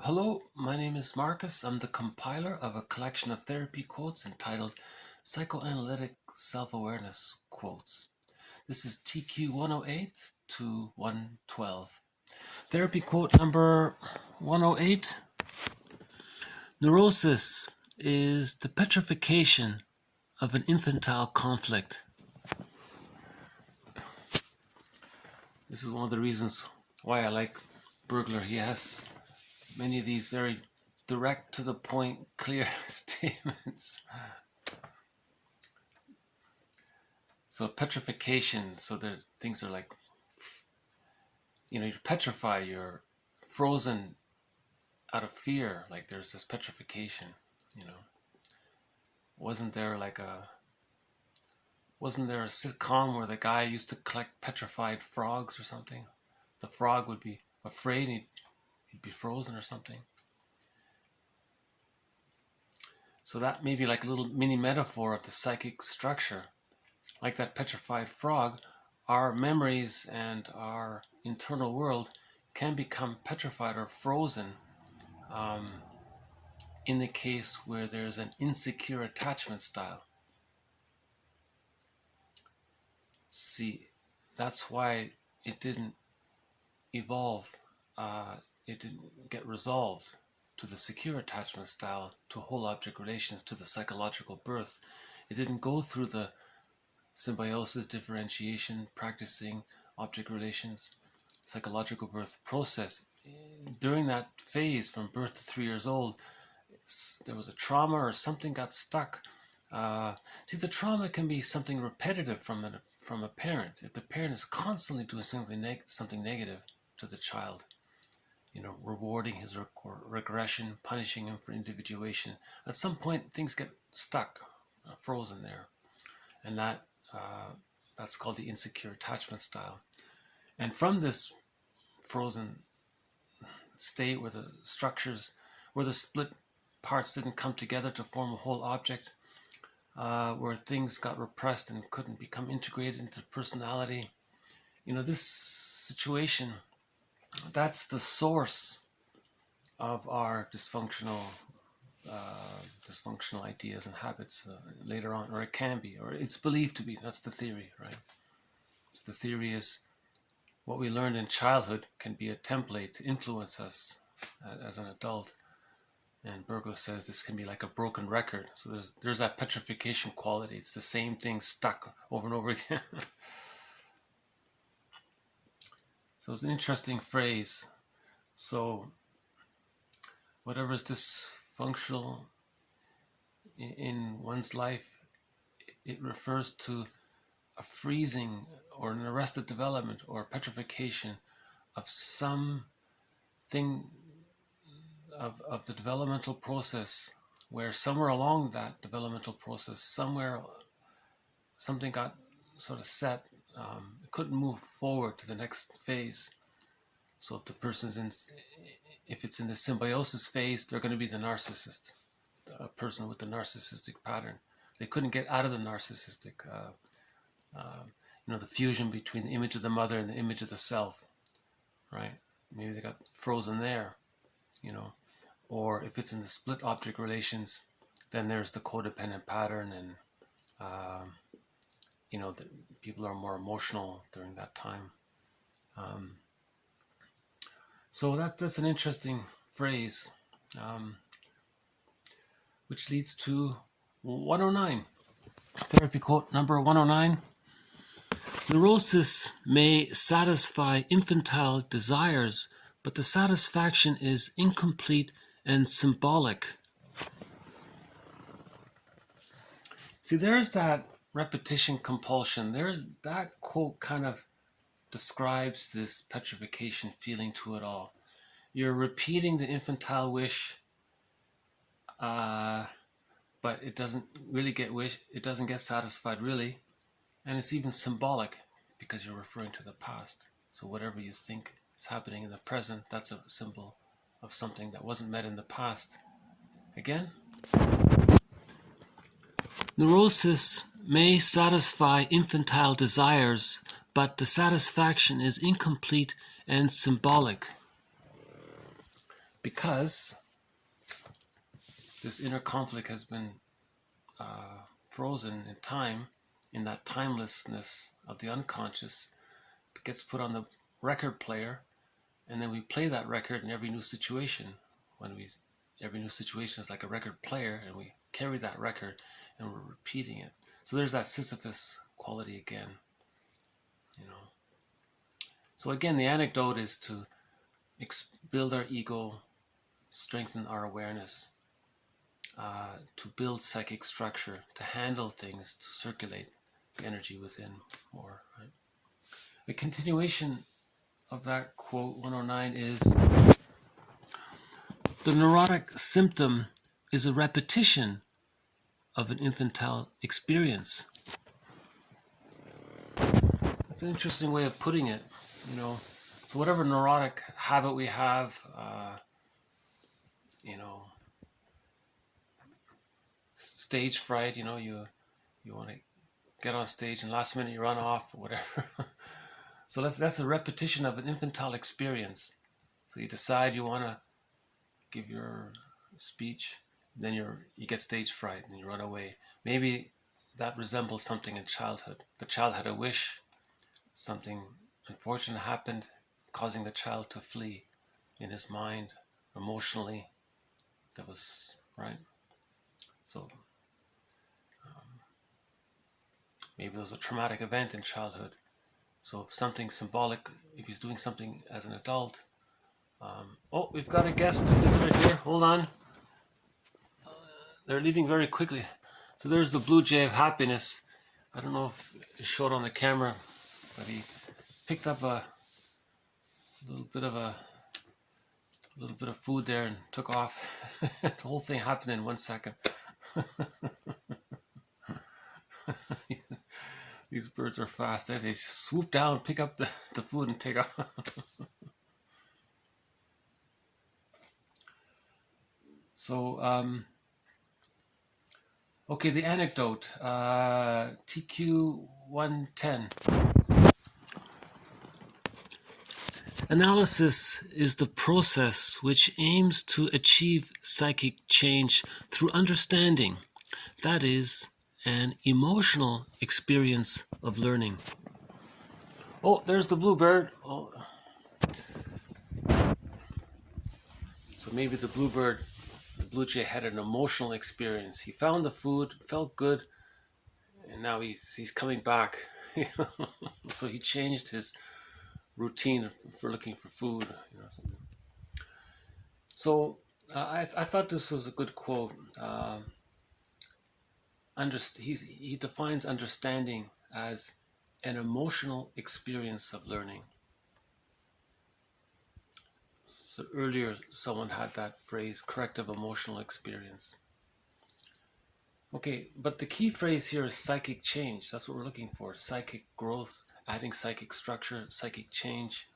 Hello, my name is Marcus. I'm the compiler of a collection of therapy quotes entitled Psychoanalytic Self-Awareness Quotes. This is TQ 108 to 112. Therapy quote number 108. Neurosis is the petrification of an infantile conflict. This is one of the reasons why I like Bergler. He has many of these very direct to the point, clear statements. So petrification, so that things are like, you're petrified, you're frozen out of fear, like there's this petrification, Wasn't there a sitcom where the guy used to collect petrified frogs or something? The frog would be afraid and he'd be frozen or something. So that may be like a little mini metaphor of the psychic structure. Like that petrified frog, our memories and our internal world can become petrified or frozen in the case where there's an insecure attachment style. See, that's why it didn't evolve, it didn't get resolved to the secure attachment style, to whole object relations, to the psychological birth. It didn't go through the symbiosis, differentiation, practicing object relations, psychological birth process. During that phase from birth to 3 years old, there was a trauma or something got stuck. See, the trauma can be something repetitive from a parent. If the parent is constantly doing something negative to the child, rewarding his regression, punishing him for individuation, at some point things get stuck, frozen there, and that's called the insecure attachment style. And from this frozen state where the structures, where the split parts didn't come together to form a whole object, where things got repressed and couldn't become integrated into personality, this situation, that's the source of our dysfunctional ideas and habits later on, or it can be, or it's believed to be. That's the theory, right? So the theory is what we learned in childhood can be a template to influence us as an adult. And Bergler says this can be like a broken record. So there's that petrification quality. It's the same thing stuck over and over again. So it's an interesting phrase. So whatever is dysfunctional in one's life, it refers to a freezing or an arrested development or petrification of something of the developmental process, where somewhere along that developmental process, something got sort of set. It couldn't move forward to the next phase. So if the person's if it's in the symbiosis phase, they're going to be the narcissist, a person with the narcissistic pattern. They couldn't get out of the narcissistic, the fusion between the image of the mother and the image of the self, right? Maybe they got frozen there, Or if it's in the split object relations, then there's the codependent pattern, and that people are more emotional during that time. So that's an interesting phrase, which leads to 109. Therapy quote number 109. Neurosis may satisfy infantile desires, but the satisfaction is incomplete and symbolic. See, there's that repetition compulsion. That quote kind of describes this petrification feeling to it all. You're repeating the infantile wish, but it doesn't really it doesn't get satisfied really, and it's even symbolic because you're referring to the past. So whatever you think is happening in the present, that's a symbol of something that wasn't met in the past. Again, neurosis may satisfy infantile desires, but the satisfaction is incomplete and symbolic. because this inner conflict has been frozen in time, in that timelessness of the unconscious. It gets put on the record player, and then we play that record in every new situation. Every new situation is like a record player, and we carry that record and we're repeating it. So there's that Sisyphus quality again, you know. So again, the anecdote is to build our ego, strengthen our awareness, to build psychic structure, to handle things, to circulate the energy within more. Right? The continuation of that quote 109 is, the neurotic symptom is a repetition of an infantile experience. That's an interesting way of putting it, you know. So whatever neurotic habit we have, you know, stage fright, you know, you want to get on stage and last minute you run off or whatever. So that's a repetition of an infantile experience. So you decide you want to give your speech, then you get stage fright and you run away. Maybe that resembles something in childhood. The child had a wish, something unfortunate happened, causing the child to flee in his mind, emotionally. That was right. So maybe there was a traumatic event in childhood. So if something symbolic, if he's doing something as an adult. Oh, we've got a guest visitor here. Hold on. They're leaving very quickly. So there's the blue jay of happiness. I don't know if it showed on the camera, but he picked up a little bit of food there and took off. The whole thing happened in 1 second. These birds are fast. They just swoop down, pick up the food and take off. So, okay, the anecdote, TQ 110. Analysis is the process which aims to achieve psychic change through understanding, that is, an emotional experience of learning. Oh, there's the bluebird. Oh. So maybe the bluebird, the blue jay, had an emotional experience. He found the food, felt good, and now he's coming back. So he changed his routine for looking for food. You know, something. So I thought this was a good quote. He defines understanding as an emotional experience of learning. So earlier someone had that phrase, corrective emotional experience. Okay, but the key phrase here is psychic change. That's what we're looking for. Psychic growth, adding psychic structure, psychic change,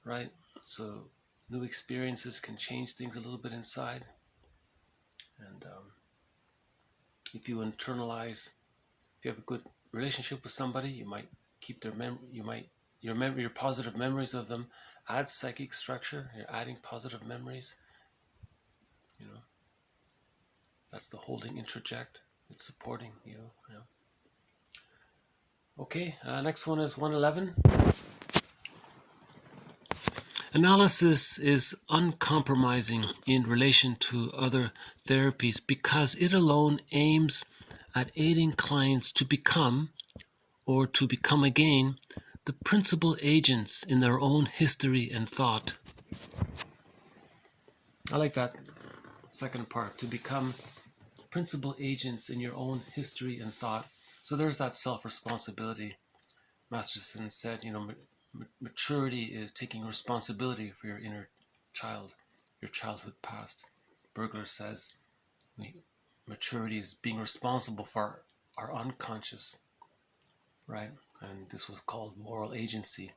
right? So new experiences can change things a little bit inside. And if you internalize, if you have a good relationship with somebody, you might keep their your positive memories of them add psychic structure. You're adding positive memories. You know, that's the holding introject. It's supporting you. You know. Okay, next one is 111. Analysis is uncompromising in relation to other therapies because it alone aims at aiding clients to become, or to become again, the principal agents in their own history and thought. I like that second part, to become principal agents in your own history and thought. So there's that self-responsibility. Masterson said, you know, maturity is taking responsibility for your inner child, your childhood past. Bergler says maturity is being responsible for our unconscious, right? And this was called moral agency.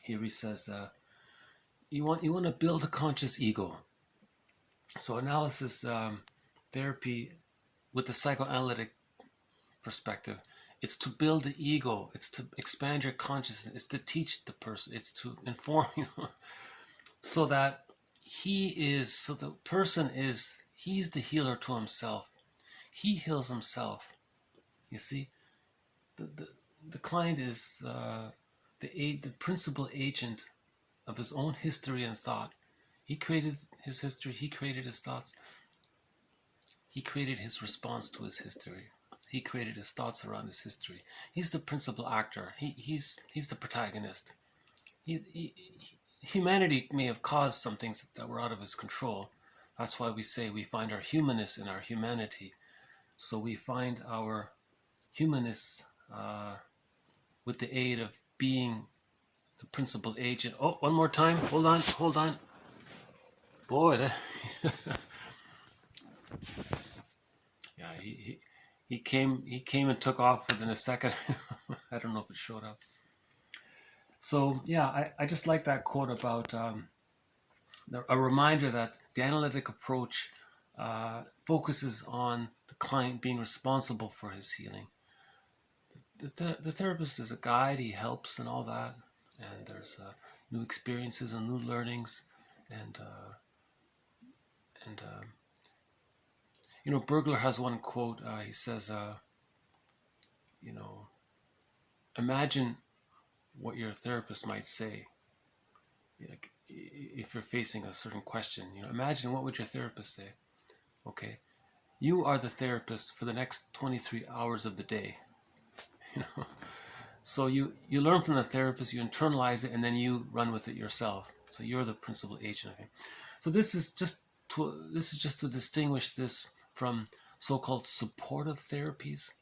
Here he says, you want to build a conscious ego. So analysis therapy with the psychoanalytic perspective, it's to build the ego, it's to expand your consciousness, it's to teach the person, it's to inform you, so that so the person is, he's the healer to himself. He heals himself. You see, the client is the principal agent of his own history and thought. He created his history, he created his thoughts, he created his response to his history. He created his thoughts around his history. He's the principal actor. He's the protagonist. Humanity may have caused some things that were out of his control. That's why we say we find our humanness in our humanity. So we find our humanness with the aid of being the principal agent. Oh, one more time. Hold on. Boy, that yeah, he came and took off within a second. I don't know if it showed up. So yeah, I just like that quote about a reminder that the analytic approach focuses on the client being responsible for his healing. The therapist is a guide, he helps and all that, and there's new experiences and new learnings, and you know, Bergler has one quote. He says, you know, imagine what your therapist might say. Like, if you're facing a certain question, you know, imagine what would your therapist say. Okay, you are the therapist for the next 23 hours of the day. You know, so you learn from the therapist, you internalize it, and then you run with it yourself. So you're the principal agent of it. So this is just to distinguish this from so-called supportive therapies.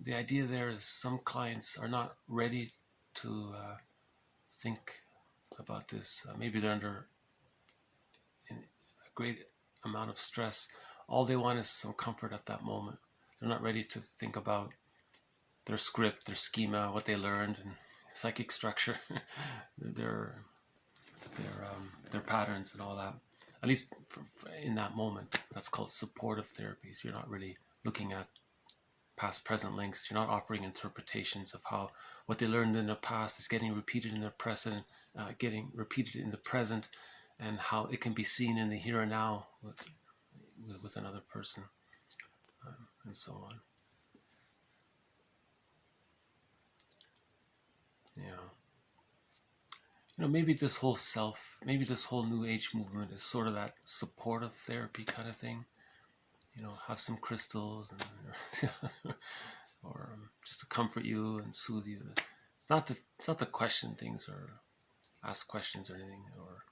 The idea there is some clients are not ready to think about this. Maybe they're under a great amount of stress. All they want is some comfort at that moment. They're not ready to think about their script, their schema, what they learned, and psychic structure, their patterns and all that. At least in that moment, that's called supportive therapies. You're not really looking at past-present links. You're not offering interpretations of how what they learned in the past is getting repeated in the present, and how it can be seen in the here and now with another person, and so on. Yeah. You know, maybe this whole New Age movement is sort of that supportive therapy kind of thing. You know, have some crystals and or just to comfort you and soothe you. It's not to question things or ask questions or anything. Or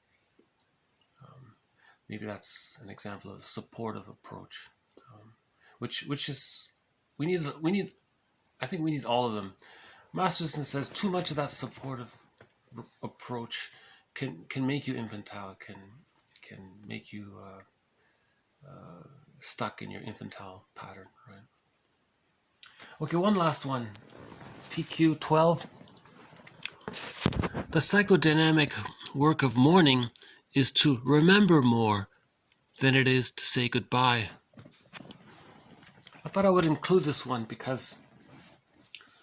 maybe that's an example of a supportive approach, which is we need. I think we need all of them. Masterson says too much of that supportive approach can make you infantile, can make you stuck in your infantile pattern, right? Okay, one last one. TQ 12. The psychodynamic work of mourning is to remember more than it is to say goodbye. I thought I would include this one because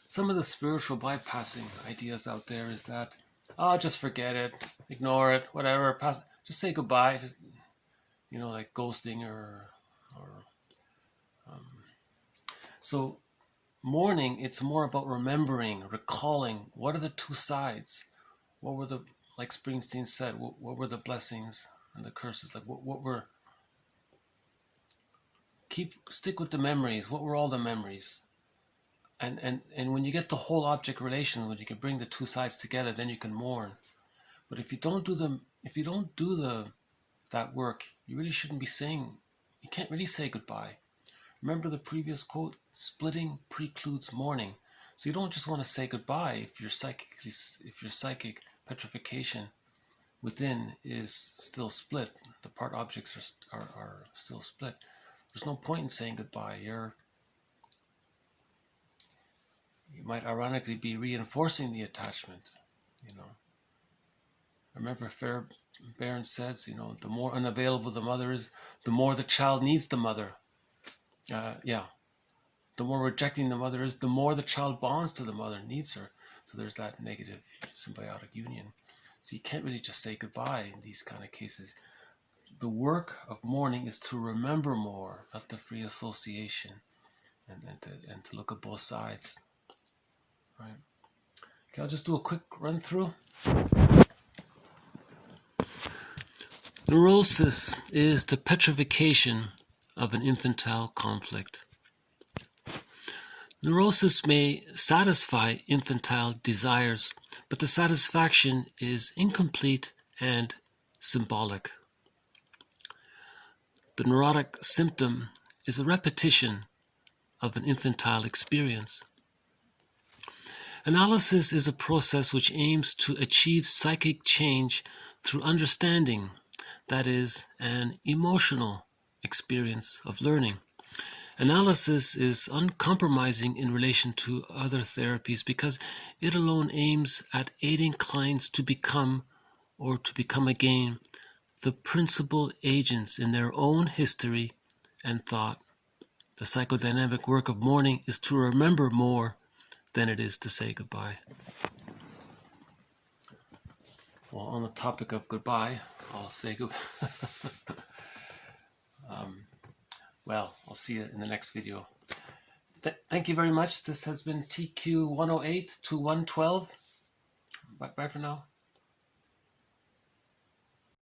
some of the spiritual bypassing ideas out there is that, oh, just forget it, ignore it, whatever, just say goodbye, just, you know, like ghosting or so mourning, it's more about remembering, recalling, what are the two sides? What were like Bernstein said, what were the blessings and the curses? Like what were, stick with the memories. What were all the memories? And when you get the whole object relation, when you can bring the two sides together, then you can mourn. But if you don't do that work, you really shouldn't be saying, you can't really say goodbye. Remember the previous quote, splitting precludes mourning. So you don't just want to say goodbye if your psychic petrification within is still split. The part objects are still split. There's no point in saying goodbye. You might ironically be reinforcing the attachment, you know. Remember Bernstein says, you know, the more unavailable the mother is, the more the child needs the mother. The more rejecting the mother is, the more the child bonds to the mother, needs her. So there's that negative symbiotic union. So you can't really just say goodbye in these kind of cases. The work of mourning is to remember more. That's the free association, and to look at both sides. Right. Okay, I'll just do a quick run through. Neurosis is the petrification of an infantile conflict. Neurosis may satisfy infantile desires, but the satisfaction is incomplete and symbolic. The neurotic symptom is a repetition of an infantile experience. Analysis is a process which aims to achieve psychic change through understanding, that is, an emotional experience of learning. Analysis is uncompromising in relation to other therapies because it alone aims at aiding clients to become, or to become again, the principal agents in their own history and thought. The psychodynamic work of mourning is to remember more than it is to say goodbye. Well, on the topic of goodbye, I'll say goodbye. Well, I'll see you in the next video. Thank you very much. This has been TQ 108 to 112. Bye for now.